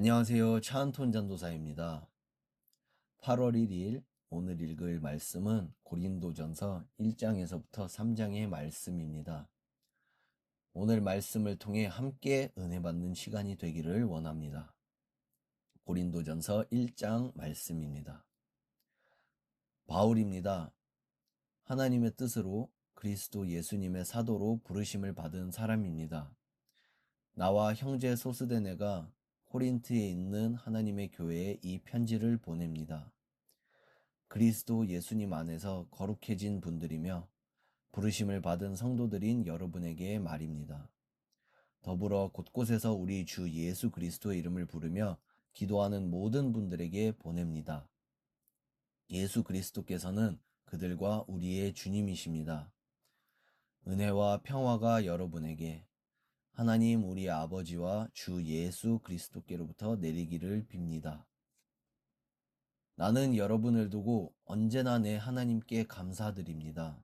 안녕하세요. 차은톤 전도사입니다. 8월 1일 오늘 읽을 말씀은 고린도전서 1장에서부터 3장의 말씀입니다. 오늘 말씀을 통해 함께 은혜 받는 시간이 되기를 원합니다. 고린도전서 1장 말씀입니다. 바울입니다. 하나님의 뜻으로 그리스도 예수님의 사도로 부르심을 받은 사람입니다. 나와 형제 소스데네가 코린트에 있는 하나님의 교회에 이 편지를 보냅니다. 그리스도 예수님 안에서 거룩해진 분들이며 부르심을 받은 성도들인 여러분에게 말입니다. 더불어 곳곳에서 우리 주 예수 그리스도의 이름을 부르며 기도하는 모든 분들에게 보냅니다. 예수 그리스도께서는 그들과 우리의 주님이십니다. 은혜와 평화가 여러분에게 하나님 우리 아버지와 주 예수 그리스도께로부터 내리기를 빕니다. 나는 여러분을 두고 언제나 내 하나님께 감사드립니다.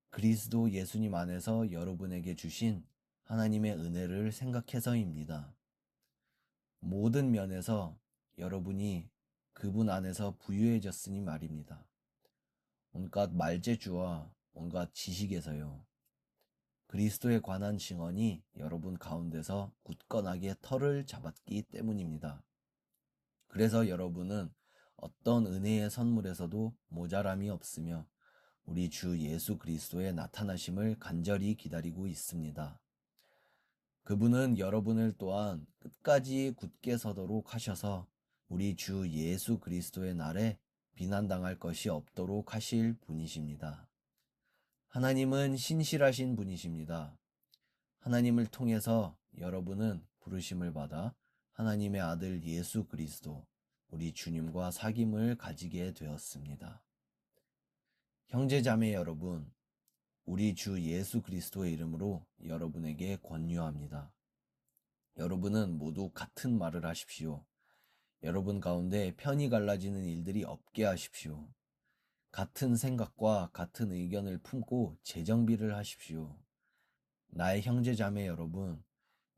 그리스도 예수님 안에서 여러분에게 주신 하나님의 은혜를 생각해서입니다. 모든 면에서 여러분이 그분 안에서 부유해졌으니 말입니다. 온갖 말재주와 온갖 지식에서요. 그리스도에 관한 증언이 여러분 가운데서 굳건하게 털을 잡았기 때문입니다. 그래서 여러분은 어떤 은혜의 선물에서도 모자람이 없으며 우리 주 예수 그리스도의 나타나심을 간절히 기다리고 있습니다. 그분은 여러분을 또한 끝까지 굳게 서도록 하셔서 우리 주 예수 그리스도의 날에 비난당할 것이 없도록 하실 분이십니다. 하나님은 신실하신 분이십니다. 하나님을 통해서 여러분은 부르심을 받아 하나님의 아들 예수 그리스도, 우리 주님과 사귐을 가지게 되었습니다. 형제자매 여러분, 우리 주 예수 그리스도의 이름으로 여러분에게 권유합니다. 여러분은 모두 같은 말을 하십시오. 여러분 가운데 편이 갈라지는 일들이 없게 하십시오. 같은 생각과 같은 의견을 품고 재정비를 하십시오. 나의 형제자매 여러분,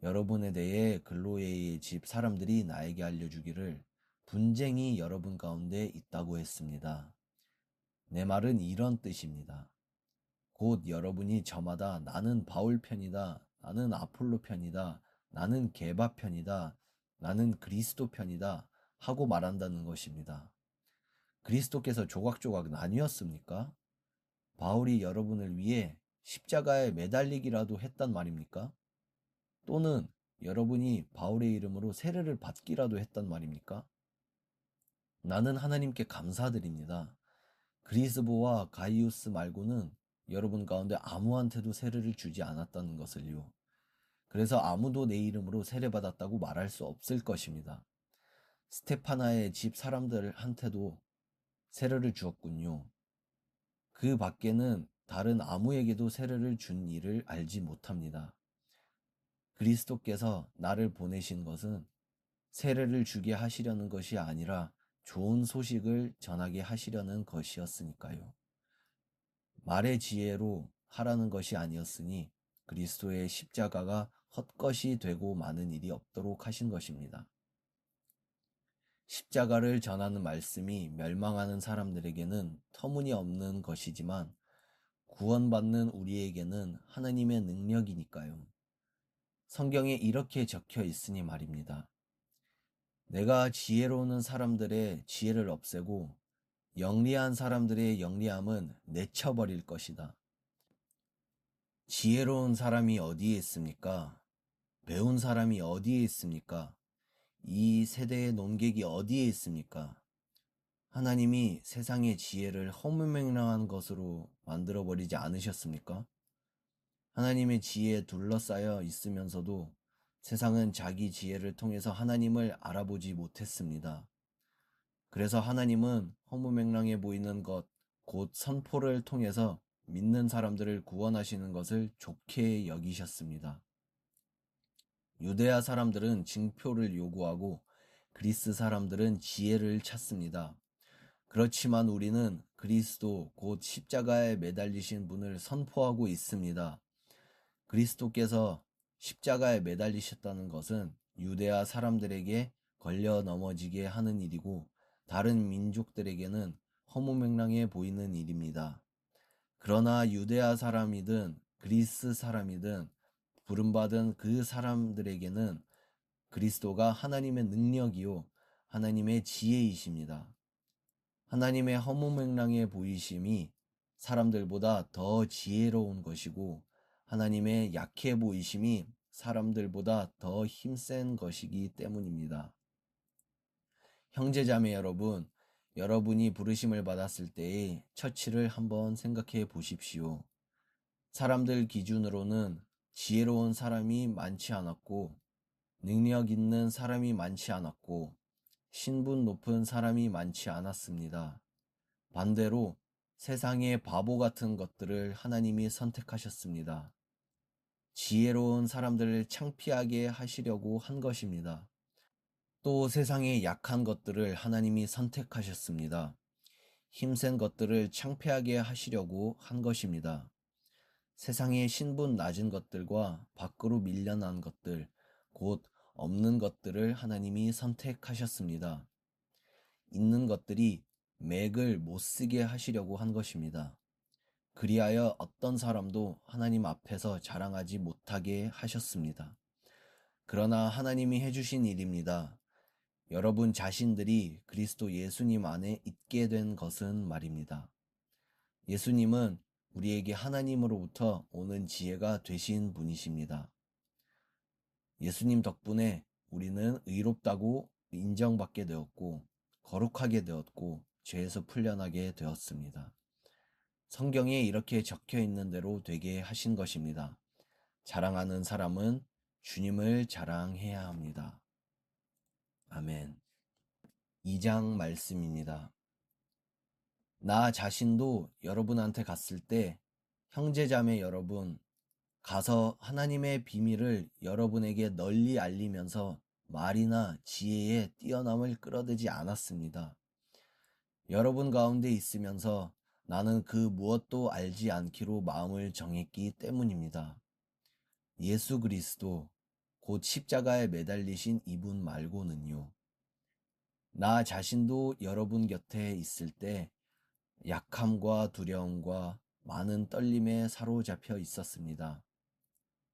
여러분에 대해 글로에의 집 사람들이 나에게 알려주기를 분쟁이 여러분 가운데 있다고 했습니다. 내 말은 이런 뜻입니다. 곧 여러분이 저마다 나는 바울 편이다, 나는 아폴로 편이다, 나는 게바 편이다, 나는 그리스도 편이다 하고 말한다는 것입니다. 그리스도께서 조각조각 나뉘었습니까? 바울이 여러분을 위해 십자가에 매달리기라도 했단 말입니까? 또는 여러분이 바울의 이름으로 세례를 받기라도 했단 말입니까? 나는 하나님께 감사드립니다. 그리스보와 가이우스 말고는 여러분 가운데 아무한테도 세례를 주지 않았다는 것을요. 그래서 아무도 내 이름으로 세례받았다고 말할 수 없을 것입니다. 스테파나의 집 사람들한테도 세례를 주었군요. 그 밖에는 다른 아무에게도 세례를 준 일을 알지 못합니다. 그리스도께서 나를 보내신 것은 세례를 주게 하시려는 것이 아니라 좋은 소식을 전하게 하시려는 것이었으니까요. 말의 지혜로 하라는 것이 아니었으니 그리스도의 십자가가 헛것이 되고 마는 일이 없도록 하신 것입니다. 십자가를 전하는 말씀이 멸망하는 사람들에게는 터무니없는 것이지만 구원받는 우리에게는 하나님의 능력이니까요. 성경에 이렇게 적혀 있으니 말입니다. 내가 지혜로운 사람들의 지혜를 없애고 영리한 사람들의 영리함은 내쳐버릴 것이다. 지혜로운 사람이 어디에 있습니까? 배운 사람이 어디에 있습니까? 이 세대의 논객이 어디에 있습니까? 하나님이 세상의 지혜를 허무맹랑한 것으로 만들어버리지 않으셨습니까? 하나님의 지혜에 둘러싸여 있으면서도 세상은 자기 지혜를 통해서 하나님을 알아보지 못했습니다. 그래서 하나님은 허무맹랑해 보이는 것, 곧 선포를 통해서 믿는 사람들을 구원하시는 것을 좋게 여기셨습니다. 유대야 사람들은 징표를 요구하고 그리스 사람들은 지혜를 찾습니다. 그렇지만 우리는 그리스도 곧 십자가에 매달리신 분을 선포하고 있습니다. 그리스도께서 십자가에 매달리셨다는 것은 유대아 사람들에게 걸려 넘어지게 하는 일이고 다른 민족들에게는 허무맹랑해 보이는 일입니다. 그러나 유대아 사람이든 그리스 사람이든 부름받은 그 사람들에게는 그리스도가 하나님의 능력이요 하나님의 지혜이십니다. 하나님의 허무맹랑해 보이심이 사람들보다 더 지혜로운 것이고 하나님의 약해 보이심이 사람들보다 더 힘센 것이기 때문입니다. 형제자매 여러분, 여러분이 부르심을 받았을 때의 처치를 한번 생각해 보십시오. 사람들 기준으로는 지혜로운 사람이 많지 않았고 능력 있는 사람이 많지 않았고 신분 높은 사람이 많지 않았습니다. 반대로 세상의 바보 같은 것들을 하나님이 선택하셨습니다. 지혜로운 사람들을 창피하게 하시려고 한 것입니다. 또 세상의 약한 것들을 하나님이 선택하셨습니다. 힘센 것들을 창피하게 하시려고 한 것입니다. 세상의 신분 낮은 것들과 밖으로 밀려난 것들, 곧 없는 것들을 하나님이 선택하셨습니다. 있는 것들이 맥을 못 쓰게 하시려고 한 것입니다. 그리하여 어떤 사람도 하나님 앞에서 자랑하지 못하게 하셨습니다. 그러나 하나님이 해주신 일입니다. 여러분 자신들이 그리스도 예수님 안에 있게 된 것은 말입니다. 예수님은 우리에게 하나님으로부터 오는 지혜가 되신 분이십니다. 예수님 덕분에 우리는 의롭다고 인정받게 되었고 거룩하게 되었고 죄에서 풀려나게 되었습니다. 성경에 이렇게 적혀 있는 대로 되게 하신 것입니다. 자랑하는 사람은 주님을 자랑해야 합니다. 아멘. 2장 말씀입니다. 나 자신도 여러분한테 갔을 때 형제자매 여러분 가서 하나님의 비밀을 여러분에게 널리 알리면서 말이나 지혜에 뛰어남을 끌어대지 않았습니다. 여러분 가운데 있으면서 나는 그 무엇도 알지 않기로 마음을 정했기 때문입니다. 예수 그리스도 곧 십자가에 매달리신 이분 말고는요. 나 자신도 여러분 곁에 있을 때 약함과 두려움과 많은 떨림에 사로잡혀 있었습니다.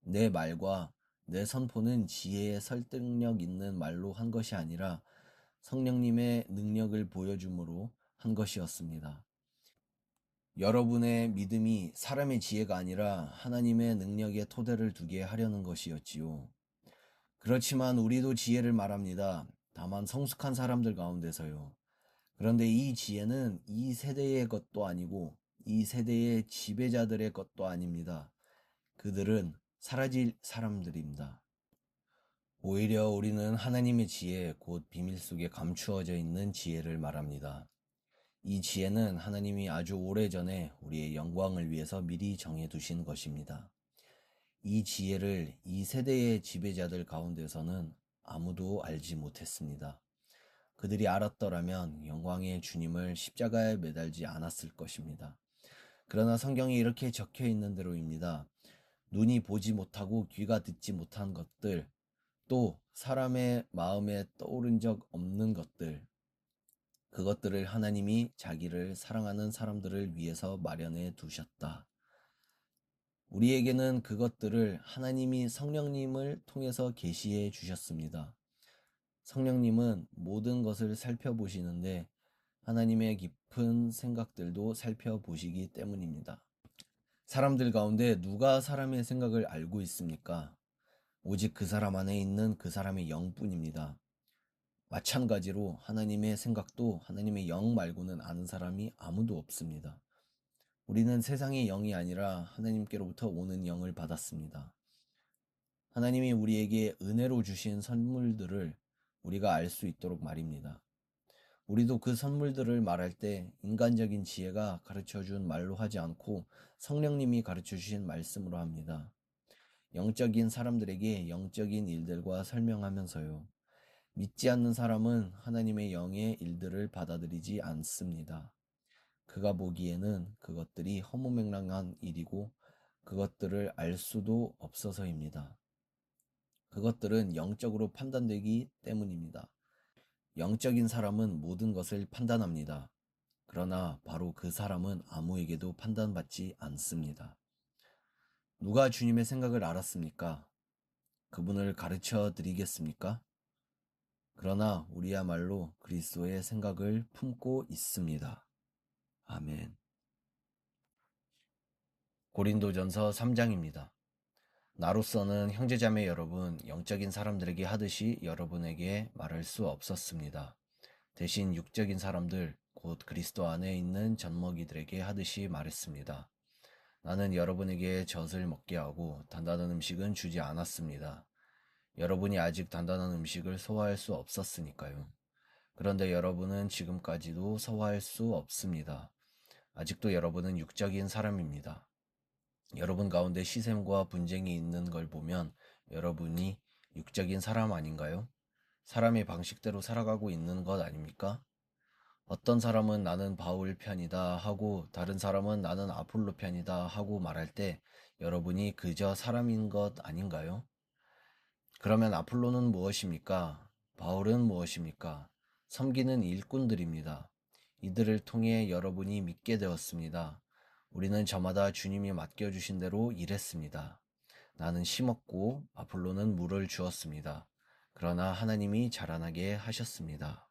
내 말과 내 선포는 지혜의 설득력 있는 말로 한 것이 아니라 성령님의 능력을 보여줌으로 한 것이었습니다. 여러분의 믿음이 사람의 지혜가 아니라 하나님의 능력에 토대를 두게 하려는 것이었지요. 그렇지만 우리도 지혜를 말합니다. 다만 성숙한 사람들 가운데서요. 그런데 이 지혜는 이 세대의 것도 아니고 이 세대의 지배자들의 것도 아닙니다. 그들은 사라질 사람들입니다. 오히려 우리는 하나님의 지혜, 곧 비밀 속에 감추어져 있는 지혜를 말합니다. 이 지혜는 하나님이 아주 오래전에 우리의 영광을 위해서 미리 정해두신 것입니다. 이 지혜를 이 세대의 지배자들 가운데서는 아무도 알지 못했습니다. 그들이 알았더라면 영광의 주님을 십자가에 매달지 않았을 것입니다. 그러나 성경에 이렇게 적혀 있는 대로입니다. 눈이 보지 못하고 귀가 듣지 못한 것들, 또 사람의 마음에 떠오른 적 없는 것들, 그것들을 하나님이 자기를 사랑하는 사람들을 위해서 마련해 두셨다. 우리에게는 그것들을 하나님이 성령님을 통해서 계시해 주셨습니다. 성령님은 모든 것을 살펴보시는데 하나님의 깊은 생각들도 살펴보시기 때문입니다. 사람들 가운데 누가 사람의 생각을 알고 있습니까? 오직 그 사람 안에 있는 그 사람의 영뿐입니다. 마찬가지로 하나님의 생각도 하나님의 영 말고는 아는 사람이 아무도 없습니다. 우리는 세상의 영이 아니라 하나님께로부터 오는 영을 받았습니다. 하나님이 우리에게 은혜로 주신 선물들을 우리가 알 수 있도록 말입니다. 우리도 그 선물들을 말할 때 인간적인 지혜가 가르쳐준 말로 하지 않고 성령님이 가르쳐주신 말씀으로 합니다. 영적인 사람들에게 영적인 일들과 설명하면서요. 믿지 않는 사람은 하나님의 영의 일들을 받아들이지 않습니다. 그가 보기에는 그것들이 허무맹랑한 일이고 그것들을 알 수도 없어서입니다. 그것들은 영적으로 판단되기 때문입니다. 영적인 사람은 모든 것을 판단합니다. 그러나 바로 그 사람은 아무에게도 판단받지 않습니다. 누가 주님의 생각을 알았습니까? 그분을 가르쳐 드리겠습니까? 그러나 우리야말로 그리스도의 생각을 품고 있습니다. 아멘. 고린도전서 3장입니다. 나로서는 형제자매 여러분, 영적인 사람들에게 하듯이 여러분에게 말할 수 없었습니다. 대신 육적인 사람들, 곧 그리스도 안에 있는 젖먹이들에게 하듯이 말했습니다. 나는 여러분에게 젖을 먹게 하고 단단한 음식은 주지 않았습니다. 여러분이 아직 단단한 음식을 소화할 수 없었으니까요. 그런데 여러분은 지금까지도 소화할 수 없습니다. 아직도 여러분은 육적인 사람입니다. 여러분 가운데 시샘과 분쟁이 있는 걸 보면 여러분이 육적인 사람 아닌가요? 사람의 방식대로 살아가고 있는 것 아닙니까? 어떤 사람은 나는 바울 편이다 하고 다른 사람은 나는 아폴로 편이다 하고 말할 때 여러분이 그저 사람인 것 아닌가요? 그러면 아폴로는 무엇입니까? 바울은 무엇입니까? 섬기는 일꾼들입니다. 이들을 통해 여러분이 믿게 되었습니다. 우리는 저마다 주님이 맡겨주신 대로 일했습니다. 나는 심었고 아폴로는 물을 주었습니다. 그러나 하나님이 자라나게 하셨습니다.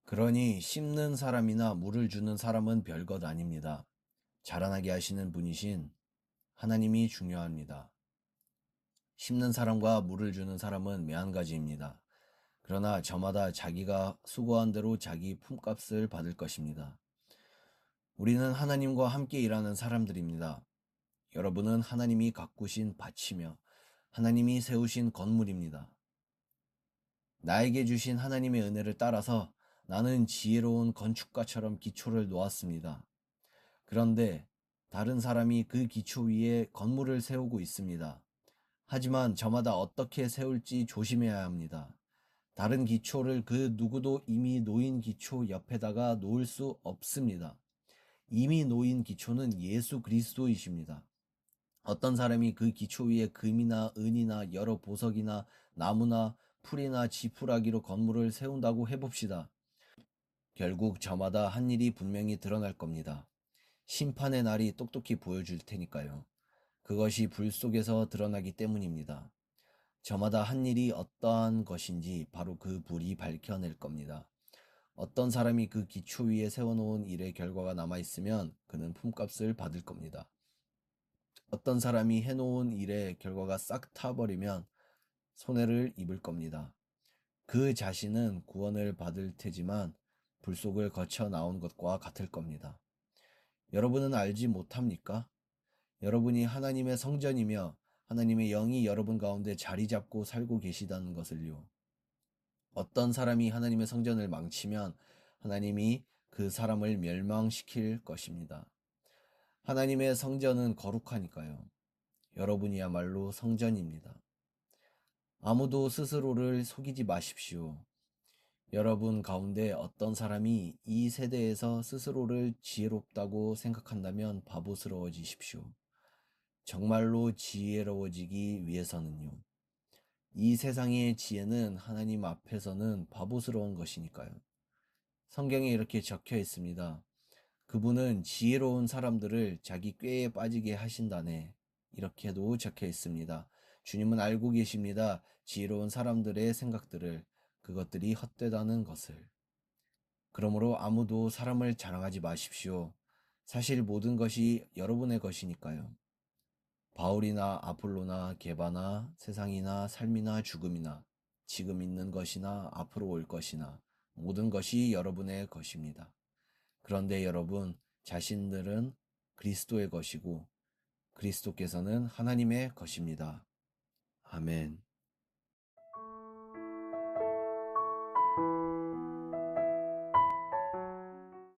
그러니 심는 사람이나 물을 주는 사람은 별것 아닙니다. 자라나게 하시는 분이신 하나님이 중요합니다. 심는 사람과 물을 주는 사람은 매한가지입니다. 그러나 저마다 자기가 수고한 대로 자기 품값을 받을 것입니다. 우리는 하나님과 함께 일하는 사람들입니다. 여러분은 하나님이 가꾸신 밭이며 하나님이 세우신 건물입니다. 나에게 주신 하나님의 은혜를 따라서 나는 지혜로운 건축가처럼 기초를 놓았습니다. 그런데 다른 사람이 그 기초 위에 건물을 세우고 있습니다. 하지만 저마다 어떻게 세울지 조심해야 합니다. 다른 기초를 그 누구도 이미 놓인 기초 옆에다가 놓을 수 없습니다. 이미 놓인 기초는 예수 그리스도이십니다. 어떤 사람이 그 기초 위에 금이나 은이나 여러 보석이나 나무나 풀이나 지푸라기로 건물을 세운다고 해봅시다. 결국 저마다 한 일이 분명히 드러날 겁니다. 심판의 날이 똑똑히 보여줄 테니까요. 그것이 불 속에서 드러나기 때문입니다. 저마다 한 일이 어떠한 것인지 바로 그 불이 밝혀낼 겁니다. 어떤 사람이 그 기초 위에 세워놓은 일의 결과가 남아있으면 그는 품값을 받을 겁니다. 어떤 사람이 해놓은 일의 결과가 싹 타버리면 손해를 입을 겁니다. 그 자신은 구원을 받을 테지만 불속을 거쳐 나온 것과 같을 겁니다. 여러분은 알지 못합니까? 여러분이 하나님의 성전이며 하나님의 영이 여러분 가운데 자리 잡고 살고 계시다는 것을요. 어떤 사람이 하나님의 성전을 망치면 하나님이 그 사람을 멸망시킬 것입니다. 하나님의 성전은 거룩하니까요. 여러분이야말로 성전입니다. 아무도 스스로를 속이지 마십시오. 여러분 가운데 어떤 사람이 이 세대에서 스스로를 지혜롭다고 생각한다면 바보스러워지십시오. 정말로 지혜로워지기 위해서는요. 이 세상의 지혜는 하나님 앞에서는 바보스러운 것이니까요. 성경에 이렇게 적혀 있습니다. 그분은 지혜로운 사람들을 자기 꾀에 빠지게 하신다네. 이렇게도 적혀 있습니다. 주님은 알고 계십니다. 지혜로운 사람들의 생각들을, 그것들이 헛되다는 것을. 그러므로 아무도 사람을 자랑하지 마십시오. 사실 모든 것이 여러분의 것이니까요. 바울이나 아폴로나 게바나 세상이나 삶이나 죽음이나 지금 있는 것이나 앞으로 올 것이나 모든 것이 여러분의 것입니다. 그런데 여러분 자신들은 그리스도의 것이고 그리스도께서는 하나님의 것입니다. 아멘.